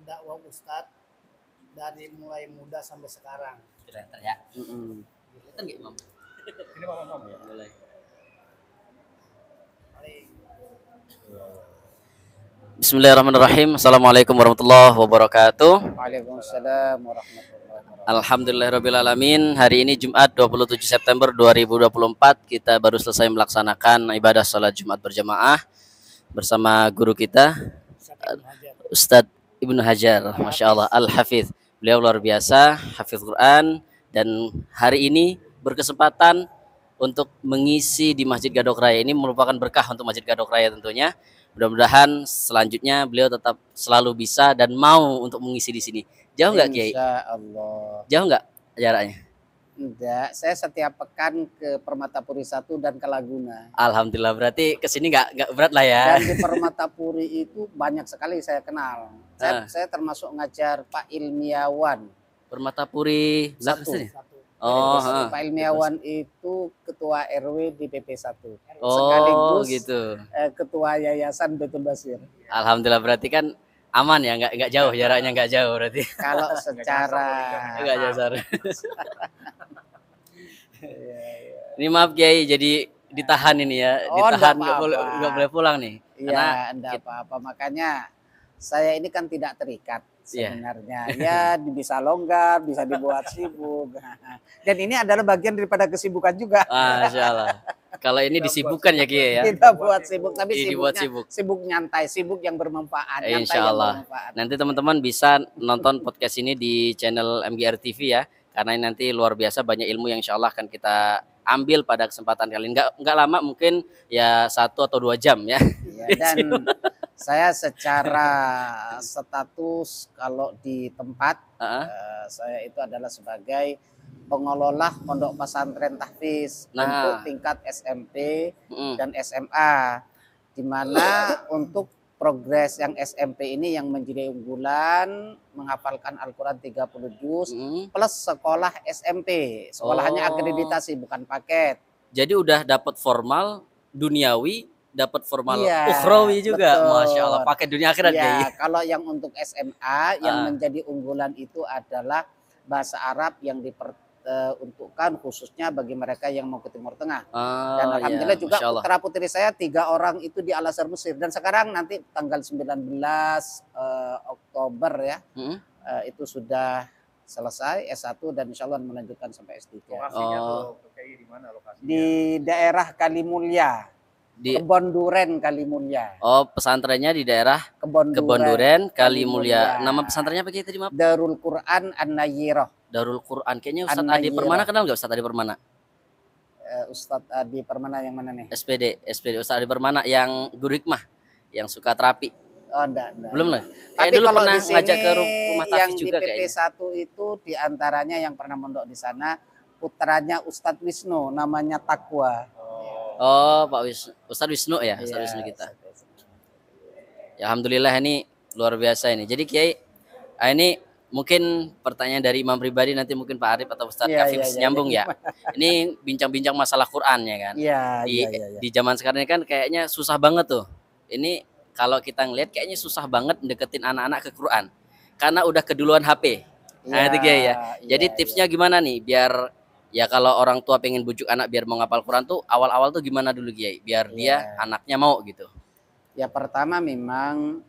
dakwah Ustadz dari mulai muda sampai sekarang. Kelihatan ya. Kelihatan nggak Imam? Ini Imam ya. Mulai. Bismillahirrahmanirrahim. Assalamualaikum warahmatullahi wabarakatuh. Waalaikumsalam warahmatullahi wabarakatuh. Alhamdulillahirrabbilalamin. Hari ini Jumat 27 September 2024. Kita baru selesai melaksanakan ibadah salat Jumat berjamaah bersama guru kita Ustadz Ibnu Hajar, Masya Allah, Al-Hafidh. Beliau luar biasa, Hafidh Quran. Dan hari ini berkesempatan untuk mengisi di Masjid Gadok Raya. Ini merupakan berkah untuk Masjid Gadok Raya tentunya. Mudah-mudahan selanjutnya beliau tetap selalu bisa dan mau untuk mengisi di sini. Jauh nggak Kiai? Insya Allah. Jauh nggak jaraknya? Enggak, saya setiap pekan ke Permatapuri 1 dan ke Laguna. Alhamdulillah, berarti kesini nggak berat lah ya. Dan di Permatapuri itu banyak sekali saya kenal. Saya termasuk ngajar Pak Ilmiawan. Permatapuri Satu. Oh, Pak Ilmiawan itu ketua RW di PP1. Oh, sekaligus gitu. Ketua Yayasan Betul Basir. Alhamdulillah, berarti kan aman ya, nggak jauh, jaraknya nggak jauh berarti. Kalau secara Nggak jasar. Ini maaf Kiai, jadi ditahan ini ya, Oh, ditahan enggak nggak boleh pulang nih. Iya, enggak apa-apa. Makanya saya ini kan tidak terikat sebenarnya. Ya, bisa longgar, bisa dibuat sibuk. Dan ini adalah bagian daripada kesibukan juga. Masya Allah. Kalau ini disibukkan ya Kiai ya. Kita buat sibuk, tapi Dibuat sibuk nyantai, sibuk yang bermanfaat. Insya Allah. Nanti teman-teman bisa nonton podcast ini di channel MGR TV ya. Karena ini nanti luar biasa banyak ilmu yang insya Allah akan kita ambil pada kesempatan kali ini. Nggak lama, mungkin ya 1 atau 2 jam ya. Dan saya secara status kalau di tempat saya itu adalah sebagai pengelola pondok pesantren tahfiz untuk tingkat SMP dan SMA, di mana untuk progres yang SMP ini yang menjadi unggulan menghafalkan Al-Quran 30 juz plus sekolah SMP. Sekolahnya akreditasi bukan paket. Jadi udah dapat formal duniawi, dapat formal ukhrawi juga. Betul. Masya Allah, pakai dunia akhirat ya. Kalau yang untuk SMA yang menjadi unggulan itu adalah bahasa Arab yang diperuntukkan khususnya bagi mereka yang mau ke Timur Tengah. Dan alhamdulillah juga putra putri saya 3 orang itu di Al Azhar Mesir. Dan sekarang nanti tanggal 19 Oktober ya, itu sudah selesai S1 dan insya Allah melanjutkan sampai S3. Lokasinya di mana lokasinya? Di daerah Kalimulya. Kebon Duren Kalimulya. Oh, pesantrennya di daerah Kebon Duren Kalimulya. Nama pesantrennya apa tadi, maaf? Darul Quran An-Nayyirah. Darul Quran. Kayaknya Ustadz Adi Permana kenal nggak Ustadz Adi Permana? Ustadz Adi Permana yang mana nih? SPD Ustadz Adi Permana yang guru hikmah, yang suka terapi. Oh, enggak. Belum lah. Tapi dulu kalau pernah di sini ngajak ke rumah tahfiz juga kayaknya. Yang di PP1 itu diantaranya yang pernah mondok di sana putranya Ustadz Wisnu, namanya Takwa. Oh, Ustadz Wisnu ya, Ustadz Wisnu kita. Ya, alhamdulillah ini luar biasa ini. Jadi Kiai, ini mungkin pertanyaan dari Imam pribadi, nanti mungkin Pak Arif atau Ustadz Kafif nyambung ya. Ini bincang-bincang masalah Quran ya kan. Di zaman sekarang ini kan kayaknya susah banget tuh. Ini kalau kita ngelihat kayaknya susah banget deketin anak-anak ke Quran. Karena udah keduluan HP. Nah, itu Kiai ya. Jadi tipsnya gimana nih biar ya kalau orang tua pengen bujuk anak biar mau ngapal Quran tuh awal-awal tuh gimana dulu Kiai? Biar dia anaknya mau gitu. Ya pertama memang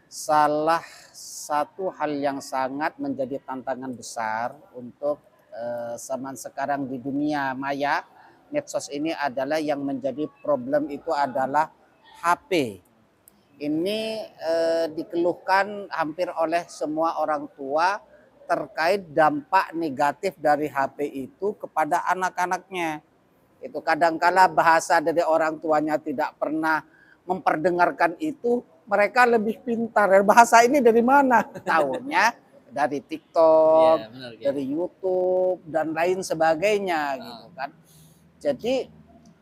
salah satu hal yang sangat menjadi tantangan besar untuk zaman sekarang di dunia maya medsos ini adalah yang menjadi problem itu adalah HP. Ini dikeluhkan hampir oleh semua orang tua terkait dampak negatif dari HP itu kepada anak-anaknya. Itu kadangkala bahasa dari orang tuanya tidak pernah memperdengarkan itu, mereka lebih pintar. Bahasa ini dari mana? Tahunya dari TikTok, dari YouTube dan lain sebagainya gitu kan. Jadi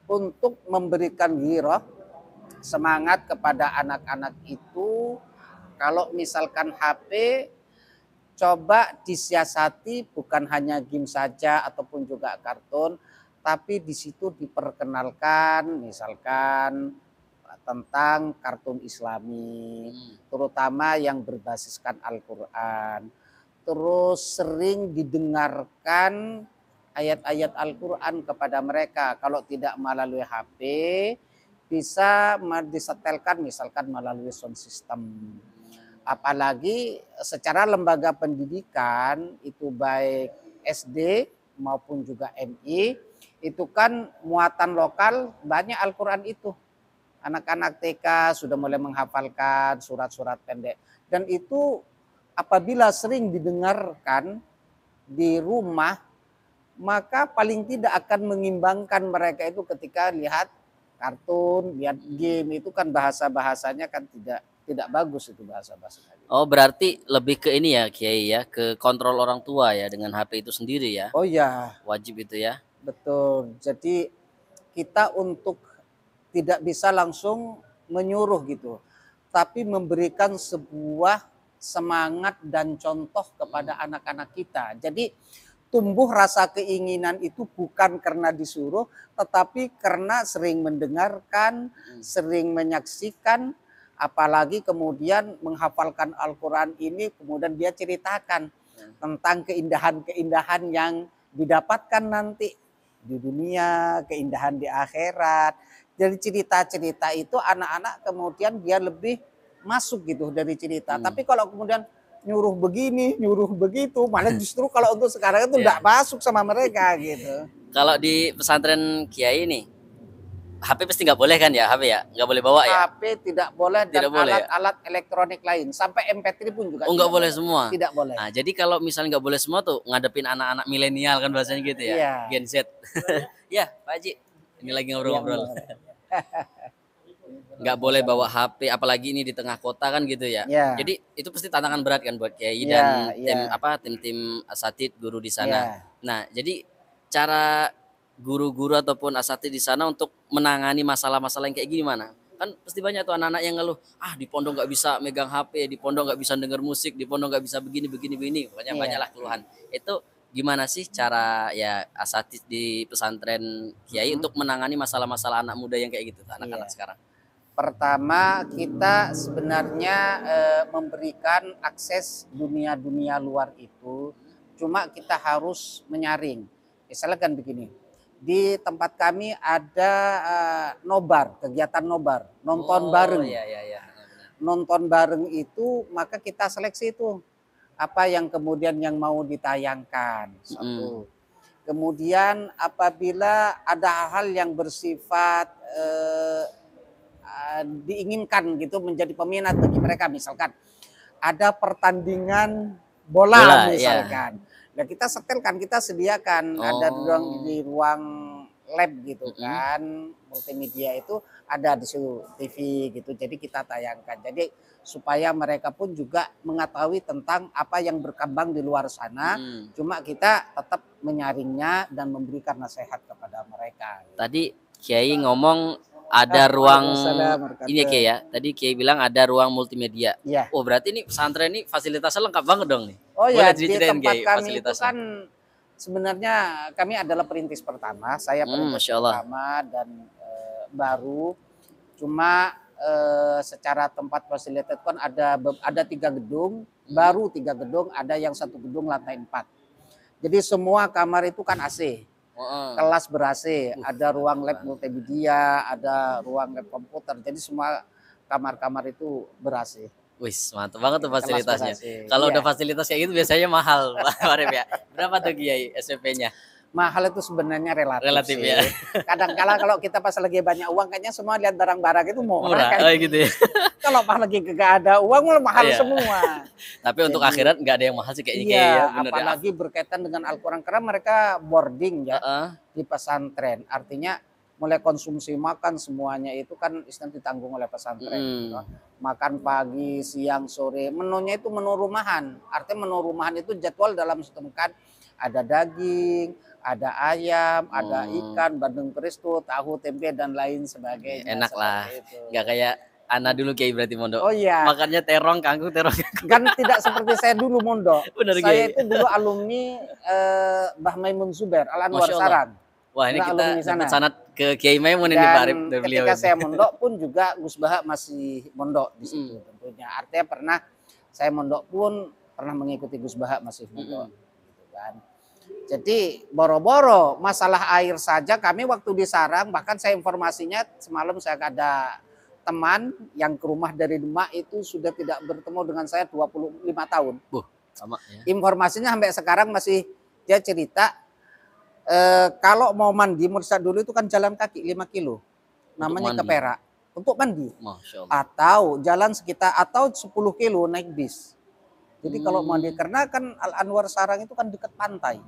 untuk memberikan ghirah, semangat kepada anak-anak itu, kalau misalkan HP coba disiasati bukan hanya game saja ataupun juga kartun, tapi di situ diperkenalkan misalkan tentang kartun Islami, terutama yang berbasiskan Al-Quran. Terus sering didengarkan ayat-ayat Al-Quran kepada mereka. Kalau tidak melalui HP, bisa disetelkan misalkan melalui sound system. Apalagi secara lembaga pendidikan itu baik SD maupun juga MI itu kan muatan lokal banyak Al-Quran itu. Anak-anak TK sudah mulai menghafalkan surat-surat pendek. Dan itu apabila sering didengarkan di rumah, maka paling tidak akan mengimbangkan mereka itu ketika lihat kartun, lihat game. Itu kan bahasa-bahasanya kan tidak bagus itu bahasa-bahasanya. Oh, berarti lebih ke ini ya Kiai ya, ke kontrol orang tua ya dengan HP itu sendiri ya. Oh ya, Wajib itu ya. betul. Jadi kita untuk tidak bisa langsung menyuruh gitu, tapi memberikan sebuah semangat dan contoh kepada anak-anak kita. Jadi tumbuh rasa keinginan itu bukan karena disuruh, tetapi karena sering mendengarkan, sering menyaksikan, apalagi kemudian menghafalkan Al-Quran ini, kemudian dia ceritakan tentang keindahan-keindahan yang didapatkan nanti di dunia, keindahan di akhirat. Jadi cerita-cerita itu anak-anak kemudian dia lebih masuk gitu dari cerita. Tapi kalau kemudian nyuruh begini, nyuruh begitu, malah justru kalau untuk sekarang itu tidak masuk sama mereka gitu. Kalau di pesantren Kiai ini, HP pasti nggak boleh kan ya, HP ya? Nggak boleh bawa ya? HP tidak boleh dan Tidak boleh ya? alat-alat elektronik lain. Sampai MP3 pun juga Oh, nggak tidak boleh semua? Tidak boleh. Nah, jadi kalau misalnya nggak boleh semua tuh, ngadepin anak-anak milenial kan bahasanya gitu ya? Iya. Gen Z. Ya, Pak Haji. Ini lagi ngobrol-ngobrol. Nggak boleh bawa HP, apalagi ini di tengah kota kan gitu ya. Ya. Jadi itu pasti tantangan berat kan buat Kiai Ya, dan ya. tim asatid guru di sana. Ya. Nah, jadi cara guru-guru ataupun asatid di sana untuk menangani masalah-masalah yang kayak gimana? Kan pasti banyak tuh anak-anak yang ngeluh, di pondok nggak bisa megang HP, di pondok nggak bisa denger musik, di pondok nggak bisa begini. Pokoknya Iya. banyaklah keluhan. Itu gimana sih cara ya asatid di pesantren Kiai untuk menangani masalah-masalah anak muda yang kayak gitu, anak-anak Iya. sekarang? Pertama, kita sebenarnya memberikan akses dunia-dunia luar itu, cuma kita harus menyaring. Misalnya kan begini, di tempat kami ada nobar, kegiatan nobar, nonton bareng. Iya. Nonton bareng itu, maka kita seleksi itu apa yang kemudian yang mau ditayangkan. Satu. Kemudian apabila ada hal-hal yang bersifat diinginkan gitu menjadi peminat bagi mereka, misalkan ada pertandingan bola misalkan. Nah, kita setelkan, kita sediakan ada di ruang lab gitu kan, multimedia itu ada di situ TV gitu. Jadi kita tayangkan. Jadi supaya mereka pun juga mengetahui tentang apa yang berkembang di luar sana. Cuma kita tetap menyaringnya dan memberikan nasihat kepada mereka. Tadi Kiai ngomong ada ruang ini Kiai ya. Tadi Kiai bilang ada ruang multimedia. Ya. Oh, berarti ini pesantren ini fasilitasnya lengkap banget dong nih. Oh ya, di diceritain, tempat Kiai, kami itu kan sebenarnya kami adalah perintis pertama. Saya perintis pertama dan baru. Cuma secara tempat fasilitas kan ada 3 gedung, baru 3 gedung, ada yang 1 gedung lantai 4. Jadi semua kamar itu kan AC. Kelas ber-AC, ada ruang lab multimedia, ada ruang lab komputer. Jadi semua kamar-kamar itu ber-AC. Wis, mantap banget tuh fasilitasnya. Kalau udah fasilitas kayak gitu biasanya mahal, Pak Arif ya. Berapa tuh Kiai SMP-nya? Mahal itu sebenarnya relatif sih. Ya. Kadang-kala kalau kita pas lagi banyak uang, kayaknya semua lihat barang-barang itu murah. Oh gitu ya. Kalau pas lagi gak ada uang, mahal semua. Tapi untuk akhirat nggak ada yang mahal sih kayaknya. Iya, apalagi berkaitan dengan Al-Quran. Karena mereka boarding ya di pesantren. Artinya mulai konsumsi makan semuanya itu kan Islam ditanggung oleh pesantren. Gitu. Makan pagi, siang, sore. Menunya itu menu rumahan. Artinya menu rumahan itu jadwal dalam setempat ada daging, ada ayam, ada ikan, bandeng presto, tahu, tempe dan lain sebagainya. Enak lah, nggak kayak Ana dulu Kiai berarti mondok. Oh iya. Makannya terong kangkung. Kan tidak seperti saya dulu mondok. Bener, saya itu dulu alumni Mbah Maimun Zubair Al Anwar Saran. Wah, ini Juga kita alumni sana. dapat sanad ke Kiai Maimun ini Pak Arif Dan dari beliau ketika ini. saya mondok pun juga Gus Baha masih mondok di situ tentunya. Artinya pernah saya mondok pun pernah mengikuti Gus Baha masih mondok gitu kan. Jadi boro-boro masalah air saja kami waktu di Sarang, bahkan saya informasinya semalam saya ada teman yang ke rumah dari Demak itu sudah tidak bertemu dengan saya 25 tahun. Sama ya. Informasinya sampai sekarang masih dia cerita kalau mau mandi Mursa dulu itu kan jalan kaki 5 kilo. Namanya ke mandi. Perak untuk mandi. Masya Allah. Atau jalan sekitar atau 10 kilo naik bis. Jadi kalau mandi karena kan Al Anwar Sarang itu kan dekat pantai.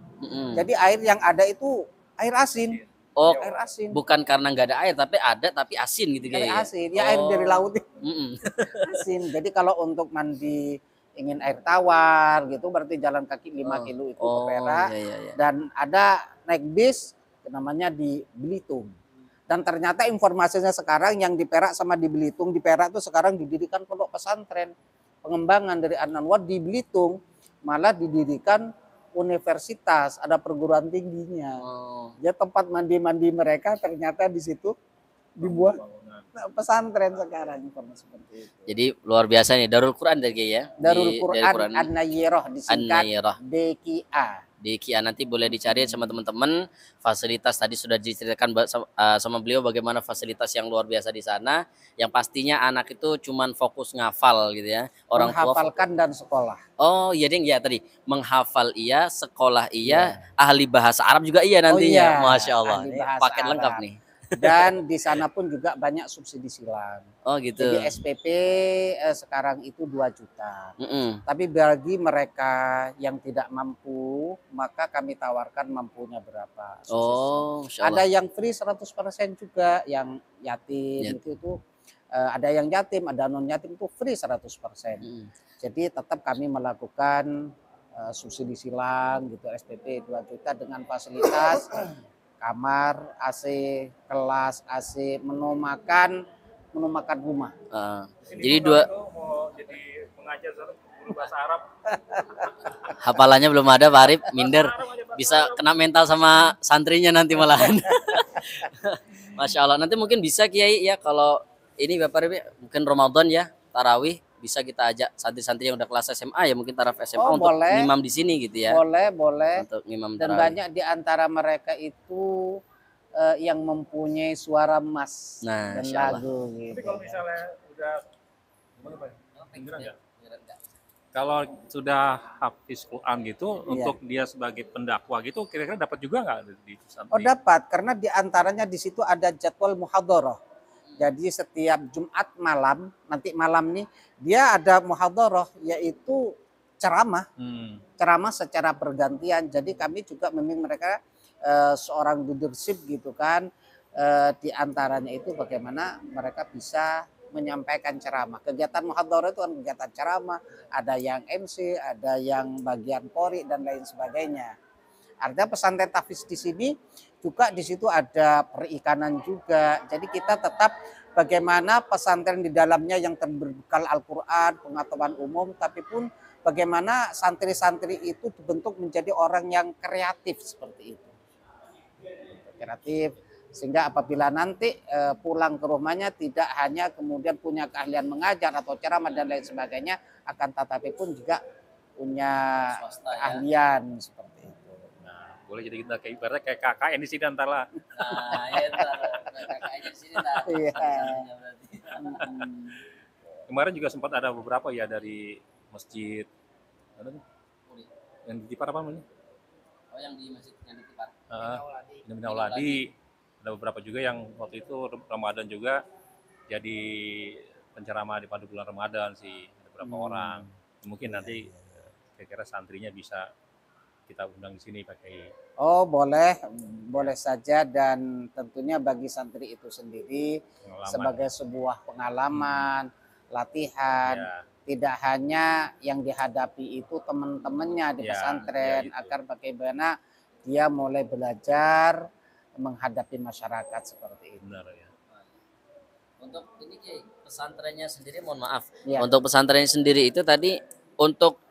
Jadi air yang ada itu air asin. Oh, Air asin. bukan karena nggak ada air tapi ada tapi asin gitu Air kayak. asin. Ya air dari laut. Mm-mm. Asin. Jadi kalau untuk mandi ingin air tawar gitu berarti jalan kaki 5 kilo itu ke Perak. Iya. Dan ada naik bis namanya di Belitung. Dan ternyata informasinya sekarang yang di Perak sama di Belitung, di Perak itu sekarang didirikan pondok pesantren. Pengembangan dari Al Anwar di Belitung malah didirikan universitas, ada perguruan tingginya. Ya tempat mandi-mandi mereka ternyata di situ dibuat pesantren sekarang informasi seperti itu. Jadi luar biasa nih Darul Quran dari Kiai ya. Darul Quran An-Nayyirah disingkat An-Nayyirah. DQA. Di Kia nanti boleh dicari sama teman-teman fasilitas tadi sudah diceritakan sama beliau bagaimana fasilitas yang luar biasa di sana yang pastinya anak itu cuman fokus ngafal gitu ya orang tua Menghafalkan dan sekolah. oh iya ding ya tadi menghafal iya sekolah iya ahli bahasa Arab juga iya nantinya Masya Allah ahli ini bahasa paket Arab. lengkap nih Dan di sana pun juga banyak subsidi silang. oh gitu Jadi SPP sekarang itu 2 juta. Mm-mm. Tapi bagi mereka yang tidak mampu, maka kami tawarkan mampunya berapa. Oh Masya Ada Allah yang free 100% juga, yang yatim itu ada yang yatim, ada non yatim itu free 100%. Jadi tetap kami melakukan subsidi silang gitu SPP 2 juta dengan fasilitas kamar AC, kelas AC, menu makan rumah. Jadi dua mau jadi pengajar guru bahasa Arab. hafalannya belum ada Pak Arif minder bisa kena mental sama santrinya nanti malahan. Masya Allah nanti mungkin bisa Kiai ya kalau ini Bapak Arif mungkin Ramadan ya tarawih bisa kita ajak santri-santri yang udah kelas SMA ya mungkin taraf SMA untuk boleh. ngimam di sini gitu ya. Boleh. Untuk ngimam Dan tarawih. banyak di antara mereka itu yang mempunyai suara emas Nah, dan Insya Allah. lagu gitu. Tapi kalau misalnya udah gimana Pak? Kedengeran nggak? Kalau sudah hafiz Quran gitu untuk dia sebagai pendakwa gitu kira-kira dapat juga nggak di pesantren? Oh dapat karena di antaranya di situ ada jadwal muhadharah. Jadi setiap Jumat malam, nanti malam nih dia ada muhadharah yaitu ceramah. Ceramah secara bergantian. Jadi kami juga memang mereka seorang leadership gitu kan. Di antaranya itu bagaimana mereka bisa menyampaikan ceramah. Kegiatan muhadharah itu kan kegiatan ceramah, ada yang MC, ada yang bagian qori dan lain sebagainya. Artinya pesantren tahfiz di sini juga di situ ada perikanan juga. Jadi kita tetap bagaimana pesantren di dalamnya yang berbekal Al-Qur'an, pengetahuan umum, tapi pun bagaimana santri-santri itu dibentuk menjadi orang yang kreatif seperti itu. Kreatif sehingga apabila nanti pulang ke rumahnya tidak hanya kemudian punya keahlian mengajar atau ceramah dan lain sebagainya, akan tetapi pun juga punya keahlian seperti itu. Nah, boleh jadi kita kayak ibaratnya kayak KKN di sini antara. Nah, ya kakaknya di sini nah. Iya. Kemarin juga sempat ada beberapa ya dari masjid mana tuh? Yang di Tipar apa namanya? Oh yang di masjid yang di Tipar. Minauladi. Ada beberapa juga yang waktu itu Ramadan juga jadi penceramah di pada bulan Ramadan sih ada beberapa orang. Mungkin nanti kira-kira santrinya bisa kita undang di sini pakai. Oh boleh saja dan tentunya bagi santri itu sendiri sebagai sebuah pengalaman, latihan. Tidak hanya yang dihadapi itu teman-temannya di pesantren agar bagaimana dia mulai belajar menghadapi masyarakat seperti itu. Benar ya. Untuk ini pesantrennya sendiri mohon maaf. Untuk pesantrennya sendiri itu tadi untuk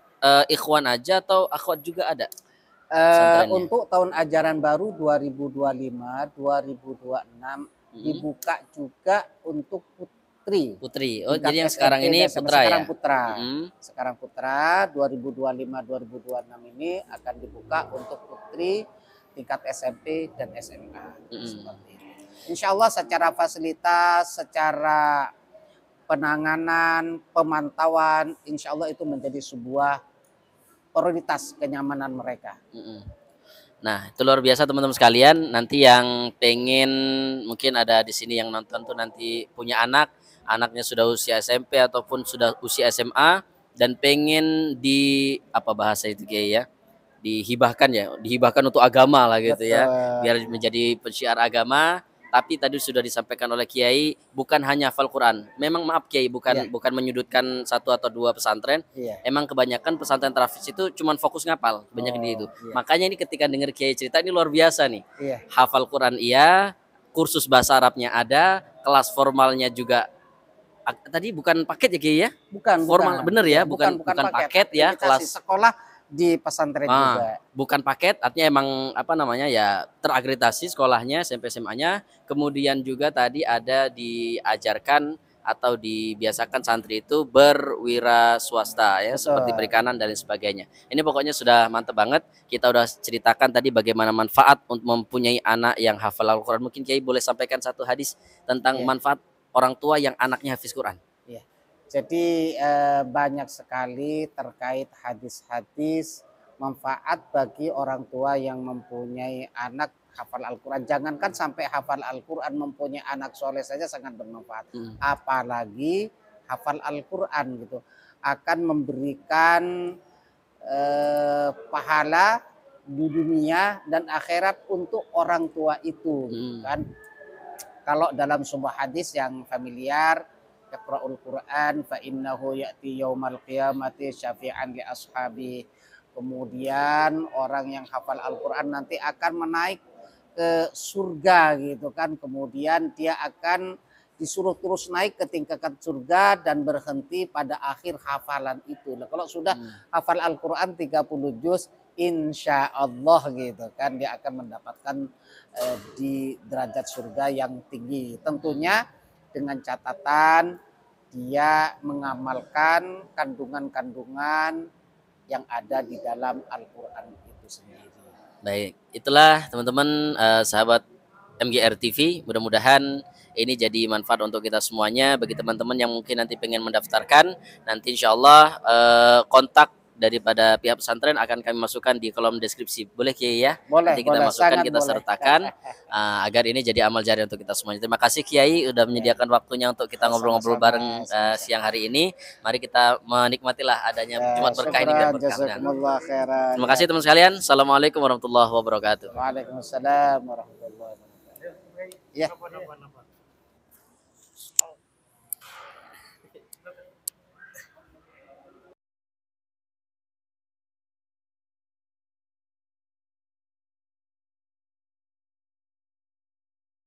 ikhwan aja atau akhwat juga ada? pesantrennya? Untuk tahun ajaran baru 2025-2026 dibuka juga untuk putri. Putri. Oh, Tingkat jadi yang SMP sekarang ini dan SMA. putra Sekarang ya? putra. Mm-mm. Sekarang putra 2025-2026 ini akan dibuka untuk putri tingkat SMP dan SMA. Mm-mm. Seperti itu. Insya Allah secara fasilitas, secara penanganan, pemantauan, insya Allah itu menjadi sebuah prioritas kenyamanan mereka. Mm-mm. Nah, itu luar biasa teman-teman sekalian. Nanti yang pengen mungkin ada di sini yang nonton tuh nanti punya anak, anaknya sudah usia SMP ataupun sudah usia SMA dan pengen di apa bahasa itu kayak ya, dihibahkan ya, dihibahkan untuk agama lah gitu ya, biar menjadi pensiar agama. Tapi tadi sudah disampaikan oleh Kiai, bukan hanya hafal Quran. Memang maaf Kiai, bukan bukan menyudutkan satu atau dua pesantren. Iya. Emang kebanyakan pesantren Trafis itu cuman fokus ngapal, banyak di itu. Iya. Makanya ini ketika dengar Kiai cerita ini luar biasa nih. Iya. Hafal Quran iya, kursus bahasa Arabnya ada, kelas formalnya juga. Tadi bukan paket ya Kiai ya? Bukan, Formal bener ya, bukan paket ya, kelas sekolah di pesantren juga. Bukan paket, artinya emang apa namanya ya terakreditasi sekolahnya SMP SMA-nya. Kemudian juga tadi ada diajarkan atau dibiasakan santri itu berwira swasta ya, seperti perikanan dan lain sebagainya. Ini pokoknya sudah mantep banget. Kita udah ceritakan tadi bagaimana manfaat untuk mempunyai anak yang hafal Al-Quran. Mungkin Kiai boleh sampaikan satu hadis tentang manfaat orang tua yang anaknya hafiz Quran. Jadi banyak sekali terkait hadis-hadis manfaat bagi orang tua yang mempunyai anak hafal Al-Quran. Jangankan sampai hafal Al-Quran, mempunyai anak soleh saja sangat bermanfaat. Apalagi hafal Al-Quran gitu. Akan memberikan pahala di dunia dan akhirat untuk orang tua itu. Gitu kan. Kalau dalam sebuah hadis yang familiar, Iqra'ul Quran fa innahu ya'ti yaumal qiyamati syafi'an li ashabi. Kemudian orang yang hafal Al-Quran nanti akan menaik ke surga gitu kan. Kemudian dia akan disuruh terus naik ke tingkatan surga dan berhenti pada akhir hafalan itu. Nah, kalau sudah hafal Al-Quran 30 juz, insya Allah gitu kan dia akan mendapatkan di derajat surga yang tinggi. Tentunya dengan catatan dia mengamalkan kandungan-kandungan yang ada di dalam Al-Quran itu sendiri. Baik, itulah teman-teman sahabat MGR TV. Mudah-mudahan ini jadi manfaat untuk kita semuanya. Bagi teman-teman yang mungkin nanti pengen mendaftarkan, nanti insya Allah kontak daripada pihak pesantren akan kami masukkan di kolom deskripsi. Boleh Kiai ya? Boleh, nanti kita boleh, masukkan, kita boleh. sertakan agar ini jadi amal jariah untuk kita semuanya. Terima kasih Kiai udah menyediakan waktunya untuk kita ngobrol-ngobrol bareng siang hari ini. Mari kita menikmatilah adanya Jumat berkah ini dan berkah. Terima kasih teman sekalian. Assalamualaikum warahmatullahi wabarakatuh. Waalaikumsalam warahmatullahi wabarakatuh. Ya.